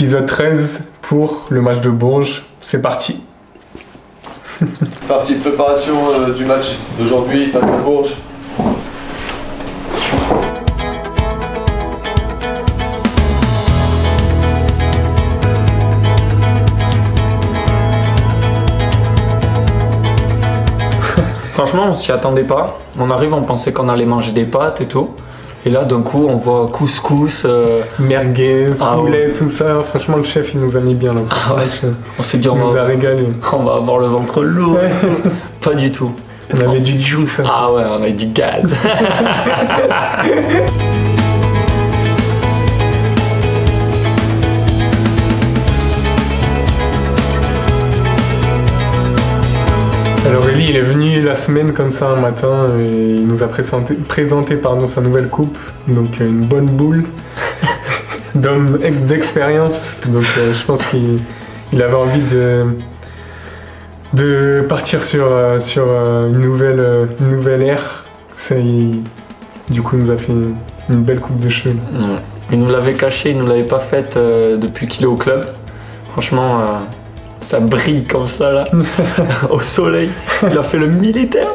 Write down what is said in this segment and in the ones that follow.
épisode 13 pour le match de Bourges. C'est parti. Partie de préparation du match d'aujourd'hui face à Bourges. Franchement, on s'y attendait pas. On arrive, on pensait qu'on allait manger des pâtes et tout. Et là, d'un coup, on voit couscous, merguez, poulet, tout ça. Franchement, le chef, il nous a mis bien là. On s'est dit, il nous a régalé. On va avoir le ventre lourd et tout. Pas du tout. On avait du juice. Ah ouais, on avait du gaz. Alors Eli, il est venu la semaine comme ça un matin et il nous a présenté sa nouvelle coupe, donc une bonne boule d'homme d'expérience. Donc je pense qu'il avait envie de partir sur une nouvelle ère. Du coup, il nous a fait une belle coupe de cheveux. Il nous l'avait caché, il nous l'avait pas faite depuis qu'il est au club. Franchement. Ça brille comme ça là, au soleil. Il a fait le militaire.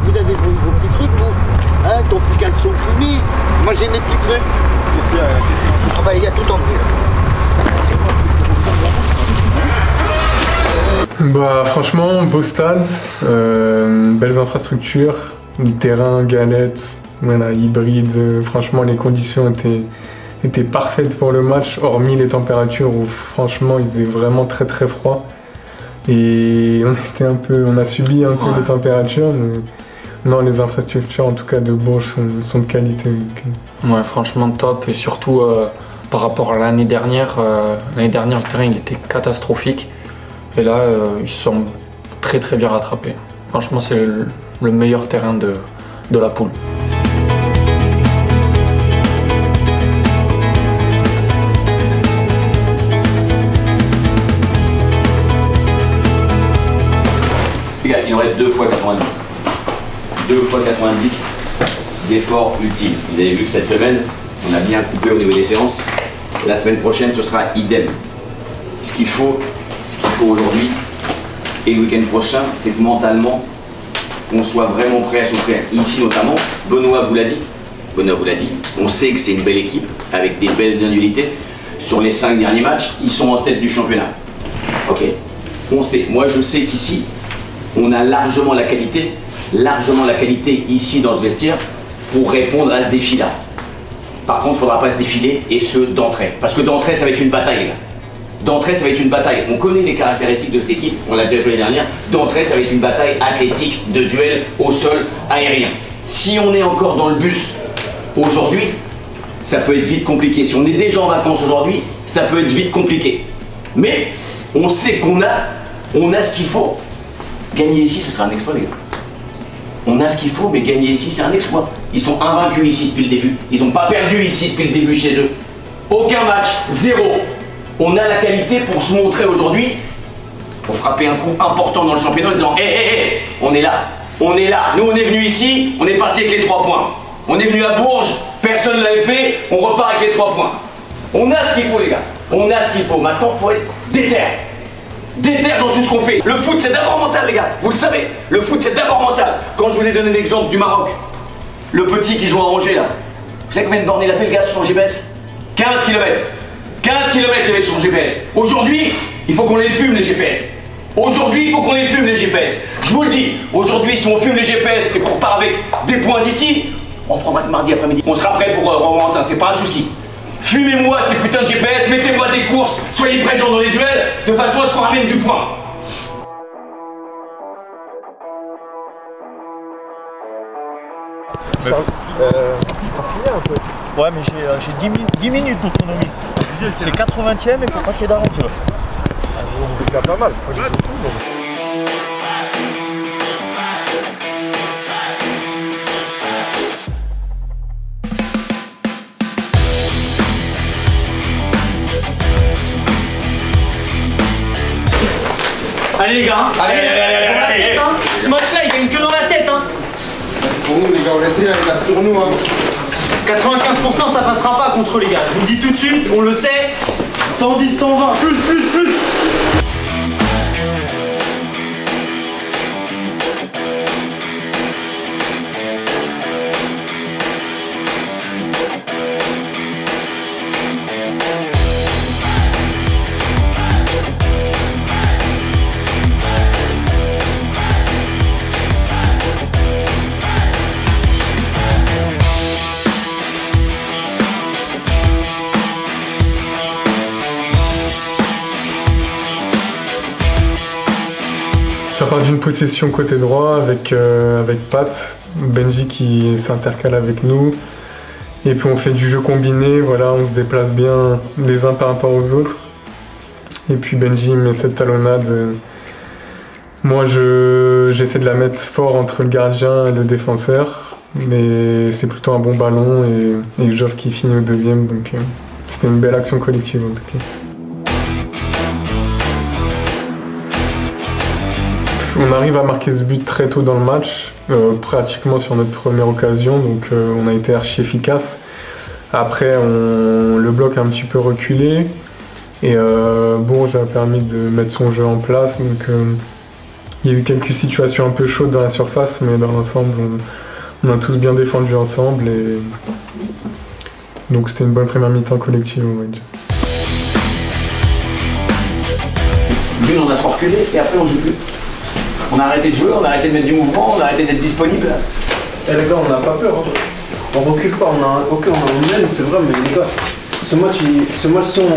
Vous avez vos petits trucs, vous, hein, ton petit caleçon fumé. Moi j'ai mes petits trucs. Ah bah il y a tout en bleu. Bah franchement, beau stade, belles infrastructures, terrain, galettes, voilà, hybride. Franchement, les conditions étaient parfaites pour le match, hormis les températures où franchement il faisait vraiment très très froid. Et on a subi un peu les températures, mais non, les infrastructures en tout cas de Bourges sont de qualité. Donc. Ouais, franchement top, et surtout par rapport à l'année dernière, le terrain il était catastrophique. Et là, ils sont très très bien rattrapés. Franchement, c'est le meilleur terrain de la poule. Les gars, il nous reste 2 fois 90. 2 fois 90 d'efforts utiles. Vous avez vu que cette semaine, on a bien coupé au niveau des séances. La semaine prochaine, ce sera idem. Ce qu'il faut aujourd'hui et le week-end prochain, c'est que mentalement, on soit vraiment prêt à souffrir. Ici notamment, Benoît vous l'a dit, on sait que c'est une belle équipe avec des belles individualités. Sur les 5 derniers matchs, ils sont en tête du championnat. Ok, on sait. Moi je sais qu'ici, on a largement la qualité ici dans ce vestiaire pour répondre à ce défi-là. Par contre, il ne faudra pas se défiler, et ce d'entrée. Parce que d'entrée, ça va être une bataille, les gars. D'entrée, ça va être une bataille. On connaît les caractéristiques de cette équipe, on l'a déjà joué l'année dernière. D'entrée, ça va être une bataille athlétique, de duel au sol, aérien. Si on est encore dans le bus aujourd'hui, ça peut être vite compliqué. Si on est déjà en vacances aujourd'hui, ça peut être vite compliqué. Mais on sait qu'on a ce qu'il faut. Gagner ici, ce sera un exploit, les gars. On a ce qu'il faut, mais gagner ici, c'est un exploit. Ils sont invaincus ici depuis le début. Ils n'ont pas perdu ici depuis le début chez eux. Aucun match, 0. On a la qualité pour se montrer aujourd'hui, pour frapper un coup important dans le championnat en disant hé, on est là, nous on est venu ici, on est parti avec les 3 points. On est venu à Bourges, personne ne l'avait fait, on repart avec les 3 points. On a ce qu'il faut, les gars, on a ce qu'il faut. Maintenant, il faut être déter dans tout ce qu'on fait. Le foot, c'est d'abord mental, les gars, vous le savez. Le foot, c'est d'abord mental. Quand je vous ai donné l'exemple du Maroc, le petit qui joue à Angers là, vous savez combien de bornes il a fait le gars sur son GPS? 15 km. 15 km il y avait sur son GPS. Aujourd'hui, il faut qu'on les fume les GPS. Aujourd'hui, il faut qu'on les fume les GPS. Je vous le dis, aujourd'hui, si on fume les GPS et qu'on repart avec des points d'ici, on reprendra mardi après-midi. On sera prêt pour Romorantin, c'est pas un souci. Fumez-moi ces putains de GPS, mettez-moi des courses, soyez présents dans les duels, de façon à ce qu'on ramène du point. Ouais, mais j'ai 10 minutes d'autonomie. C'est 80e et faut pas qu'il y ait d'aventure. C'est déjà pas mal. Pas du tout, mais... Allez les gars, allez. Ce match-là, il gagne que dans la tête. Pour nous, les gars, on laisse rien, les gars, c'est pour nous. 95% ça passera pas contre les gars. Je vous le dis tout de suite, on le sait. 110, 120, plus. Ça part d'une possession côté droit avec Pat, Benji qui s'intercale avec nous. Et puis on fait du jeu combiné, voilà, on se déplace bien les uns par rapport aux autres. Et puis Benji met cette talonnade. Moi j'essaie de la mettre fort entre le gardien et le défenseur. Mais c'est plutôt un bon ballon et Geoff qui finit au deuxième. Donc c'était une belle action collective en tout cas. On arrive à marquer ce but très tôt dans le match, pratiquement sur notre première occasion, donc on a été archi efficace. Après, le bloc a un petit peu reculé et Bourges a permis de mettre son jeu en place. Donc il y a eu quelques situations un peu chaudes dans la surface, mais dans l'ensemble, on a tous bien défendu ensemble. Et donc c'était une bonne première mi-temps collective, on va dire. L'une, on a trop reculé et après on joue plus. On a arrêté de jouer, on a arrêté de mettre du mouvement, on a arrêté d'être disponible. Eh les gars, on n'a pas peur. On recule pas, on a une haine, c'est vrai, mais les gars, ce match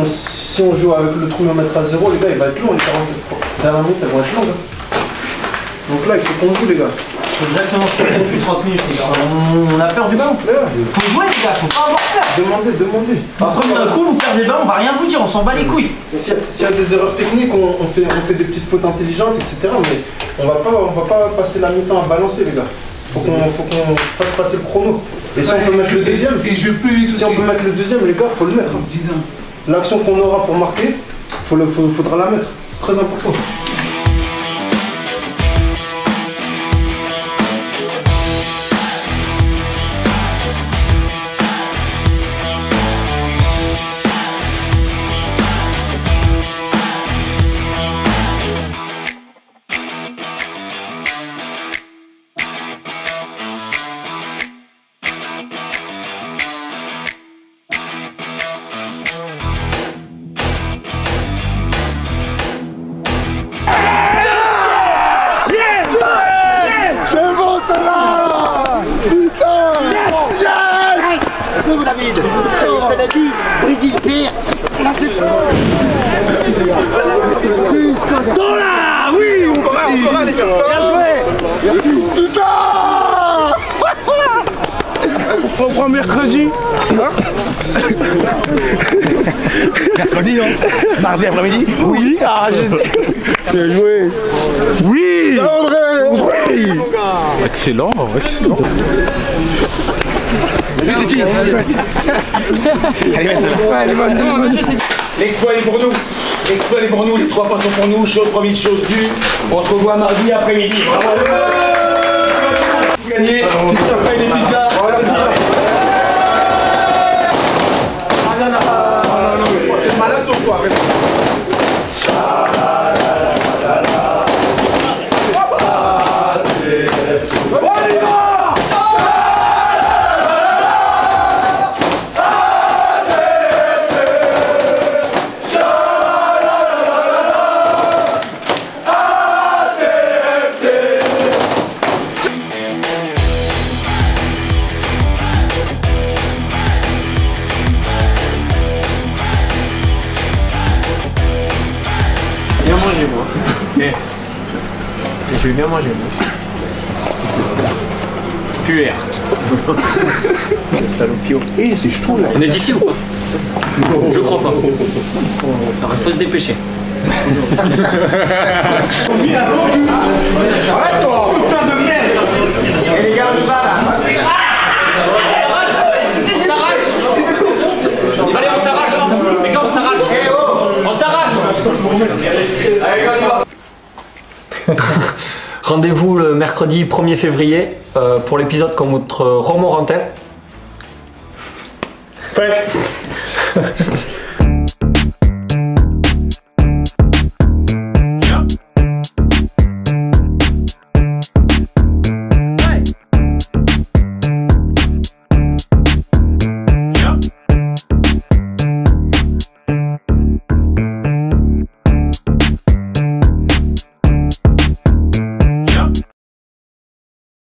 si on joue avec le chronomètre à 0, les gars, il va être long, les 47 dernières minutes, elles vont être longues. Donc là, il faut qu'on joue, les gars. C'est exactement ce qu'on joue 30 minutes, les gars. On a peur du ballon. Faut jouer, les gars, faut pas avoir peur. Demandez. Après, d'un coup, vous perdez le ballon, on va rien vous dire, on s'en bat les couilles. S'il y a des erreurs techniques, on fait des petites fautes intelligentes, etc. Mais on va pas passer la mi-temps à balancer, les gars. Faut qu'on fasse passer le chrono. Et si on peut mettre le deuxième, si on peut mettre le deuxième, les gars, faut le mettre. L'action qu'on aura pour marquer, faudra la mettre. C'est très important. David, ça je te l'ai dit, Brésil pire. Là c'est Dola, oui, on va les gars. Bien joué. Putain. On reprend mercredi. Mercredi, non? Mardi après-midi? Oui. Ah, bien joué. Oui. Oui. Excellent. L'exploit est pour nous. L'exploit est pour nous. Les 3 points sont pour nous. Chose promise, chose due. On se revoit mardi après-midi. Bravo. Vous gagnez. Après les pizzas. T'es malade sur quoi? Bien manger, moi. Je vais bien manger, moi. QR. Eh, c'est chaud là. On est d'ici ou pas? Je crois pas. Alors il faut se dépêcher. Arrête toi, putain de merde. Et les gars, on va là. Allez, on s'arrache. Les gars, on s'arrache. On s'arrache. Allez, on y va. Rendez-vous le mercredi 1er février pour l'épisode contre Romorantin. Ouais.